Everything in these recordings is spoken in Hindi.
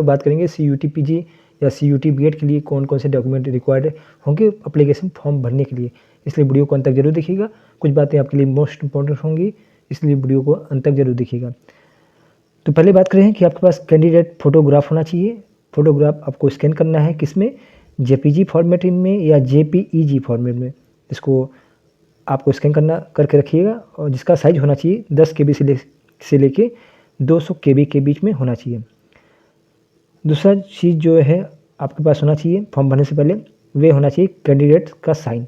बात करेंगे CUT PG या CUT BED के लिए कौन कौन से डॉक्यूमेंट रिक्वायर्ड होंगे एप्लीकेशन फॉर्म भरने के लिए, इसलिए वीडियो को अंत तक जरूर देखिएगा। कुछ बातें आपके लिए मोस्ट इंपॉर्टेंट होंगी, इसलिए वीडियो को अंत तक जरूर देखिएगा। तो पहले बात करें कि आपके पास कैंडिडेट फोटोग्राफ होना चाहिए। फोटोग्राफ आपको स्कैन करना है किसमें, JPG फॉर्मेट में या JPEG फॉर्मेट में। इसको आपको स्कैन करके रखिएगा और जिसका साइज होना चाहिए 10 KB से लेके 200 KB के बीच में होना चाहिए। दूसरा चीज़ जो है आपके पास होना चाहिए फॉर्म भरने से पहले, वे होना चाहिए कैंडिडेट का साइन।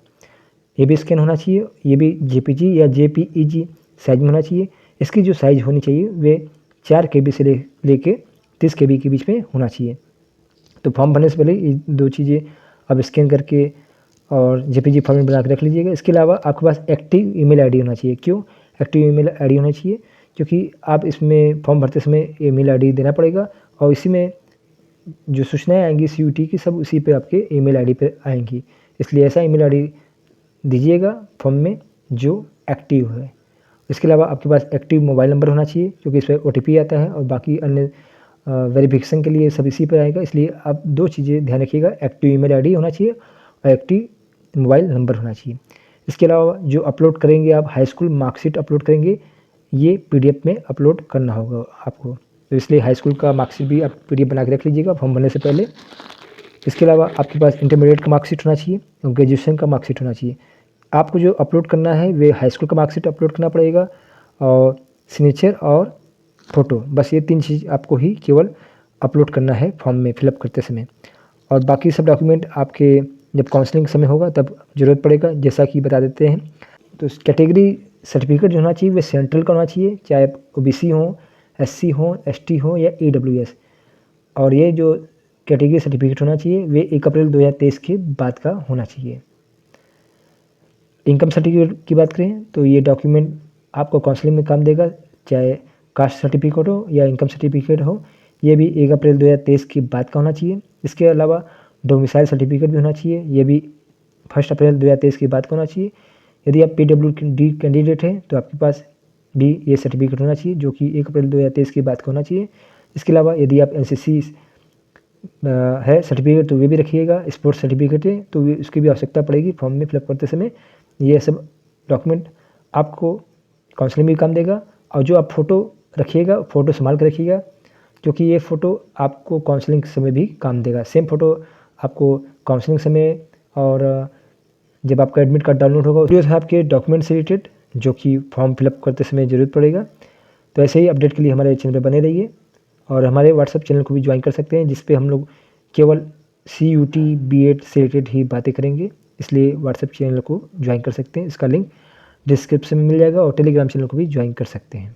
ये भी स्कैन होना चाहिए, ये भी JPG या JPEG साइज में होना चाहिए। इसकी जो साइज होनी चाहिए वे 4 KB से लेके 30 KB के बीच में होना चाहिए। तो फॉर्म भरने से पहले ये 2 चीज़ें आप स्कैन करके और JPG फॉर्मेट बना के रख लीजिएगा। इसके अलावा आपके पास एक्टिव ईमेल आईडी होना चाहिए। क्यों एक्टिव ईमेल आईडी होना चाहिए? क्योंकि आप इसमें फॉर्म भरते समय ईमेल आईडी देना पड़ेगा और इसी में जो सूचनाएं आएंगी CUT की सब उसी पे आपके ईमेल आईडी पे आएंगी, इसलिए ऐसा ईमेल आईडी दीजिएगा फॉर्म में जो एक्टिव है। इसके अलावा आपके पास एक्टिव मोबाइल नंबर होना चाहिए क्योंकि इस पर OTP आता है और बाकी अन्य वेरिफिकेशन के लिए सब इसी पर आएगा। इसलिए आप 2 चीज़ें ध्यान रखिएगा, एक्टिव ईमेल आईडी होना चाहिए और एक्टिव मोबाइल नंबर होना चाहिए। इसके अलावा जो अपलोड करेंगे आप हाई स्कूल मार्कशीट अपलोड करेंगे, ये PDF में अपलोड करना होगा आपको, तो इसलिए हाई स्कूल का मार्कशीट भी आप PDF बना के रख लीजिएगा फॉर्म भरने से पहले। इसके अलावा आपके पास इंटरमीडिएट का मार्कशीट होना चाहिए और ग्रेजुएशन का मार्कशीट होना चाहिए। आपको जो अपलोड करना है वे हाई स्कूल का मार्कशीट अपलोड करना पड़ेगा और सिग्नेचर और फ़ोटो, बस ये 3 चीज़ आपको ही केवल अपलोड करना है फॉर्म में फिलअप करते समय। और बाकी सब डॉक्यूमेंट आपके जब काउंसलिंग समय होगा तब ज़रूरत पड़ेगा, जैसा कि बता देते हैं। तो कैटेगरी सर्टिफिकेट जो होना चाहिए वे सेंट्रल का होना चाहिए, चाहे OBC हो, SC हो, ST हो या EWS। और ये जो कैटेगरी सर्टिफिकेट होना चाहिए वे 1 अप्रैल 2023 के बाद का होना चाहिए। इनकम सर्टिफिकेट की बात करें तो ये डॉक्यूमेंट आपको काउंसलिंग में काम देगा, चाहे कास्ट सर्टिफिकेट हो या इनकम सर्टिफिकेट हो, ये भी 1 अप्रैल 2023 के बाद का होना चाहिए। इसके अलावा डोमिसाइल सर्टिफिकेट भी होना चाहिए, ये भी 1 अप्रैल 2023 के बाद का होना चाहिए। यदि आप PWD कैंडिडेट हैं तो आपके पास भी ये सर्टिफिकेट होना चाहिए जो कि 1 अप्रैल 2023 के बाद का होना चाहिए। इसके अलावा यदि आप NCC है सर्टिफिकेट तो वे भी रखिएगा। स्पोर्ट्स सर्टिफिकेट है तो उसकी भी आवश्यकता पड़ेगी फॉर्म में फिलअप करते समय। ये सब डॉक्यूमेंट आपको काउंसलिंग में भी काम देगा। और जो आप फ़ोटो रखिएगा, फ़ोटो संभाल कर रखिएगा क्योंकि ये फ़ोटो आपको काउंसलिंग समय भी काम देगा। सेम फ़ोटो आपको काउंसलिंग समय और जब आपका एडमिट कार्ड डाउनलोड होगा जो है आपके डॉक्यूमेंट से रिलेटेड जो कि फॉर्म फिलअप करते समय ज़रूरत पड़ेगा। तो ऐसे ही अपडेट के लिए हमारे चैनल पर बने रहिए और हमारे WhatsApp चैनल को भी ज्वाइन कर सकते हैं, जिस पे हम लोग केवल CUT BED से रिलेटेड ही बातें करेंगे, इसलिए WhatsApp चैनल को ज्वाइन कर सकते हैं। इसका लिंक डिस्क्रिप्शन में मिल जाएगा और टेलीग्राम चैनल को भी ज्वाइन कर सकते हैं।